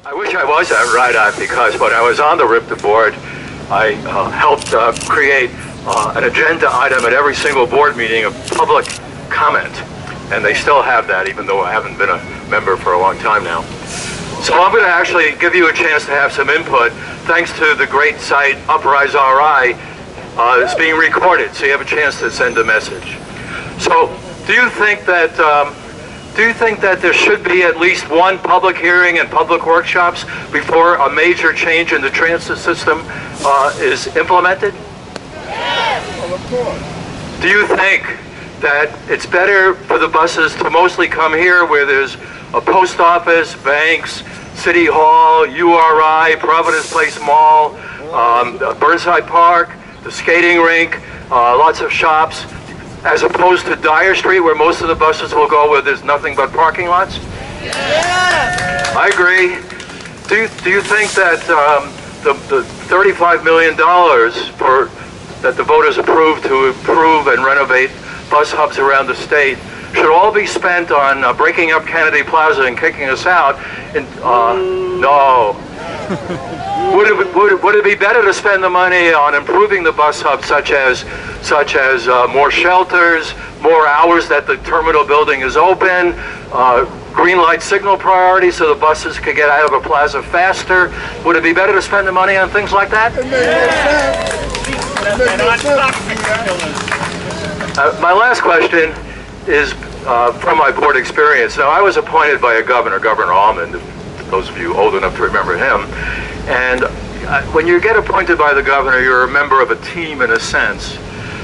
I wish I was at Rhode Island because when I was on the RIPTA board, I helped create an agenda item at every single board meeting of public comment. And they still have that, even though I haven't been a member for a long time now. So I'm going to actually give you a chance to have some input. Thanks to the great site Uprise RI, it's being recorded, so you have a chance to send a message. So, do you think that there should be at least one public hearing and public workshops before a major change in the transit system is implemented? Yes. Well, of course. Do you think that it's better for the buses to mostly come here where there's a post office, banks, City Hall, URI, Providence Place Mall, Burnside Park, the skating rink, lots of shops, as opposed to Dyer Street where most of the buses will go where there's nothing but parking lots? Yes. I agree. Do you think that the $35 million that the voters approved to improve and renovate bus hubs around the state should all be spent on breaking up Kennedy Plaza and kicking us out? No. Would it be better to spend the money on improving the bus hubs, such as more shelters, more hours that the terminal building is open, green light signal priority so the buses could get out of a plaza faster? Would it be better to spend the money on things like that? My last question is from my board experience. Now, I was appointed by a governor, Governor Almond, those of you old enough to remember him. And when you get appointed by the governor, you're a member of a team in a sense.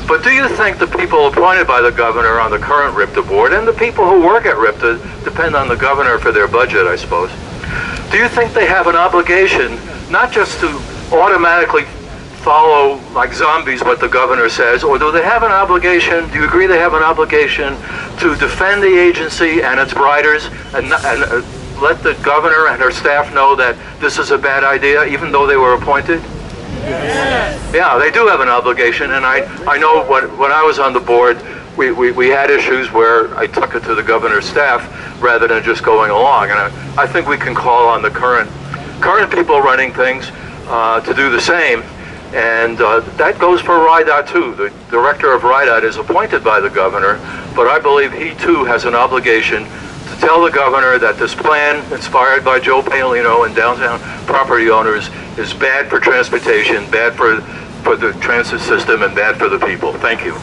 But do you think the people appointed by the governor on the current RIPTA board, and the people who work at RIPTA depend on the governor for their budget, I suppose, do you think they have an obligation not just to automatically follow like zombies what the governor says, or do they have an obligation, do you agree they have an obligation to defend the agency and its riders and let the governor and her staff know that this is a bad idea even though they were appointed? Yes. Yeah, they do have an obligation, and I know when I was on the board, we had issues where I took it to the governor's staff rather than just going along, and I think we can call on the current people running things to do the same. And that goes for RIDOT too. The director of RIDOT is appointed by the governor, but I believe he too has an obligation to tell the governor that this plan, inspired by Joe Palino and downtown property owners, is bad for transportation, bad for the transit system, and bad for the people. Thank you.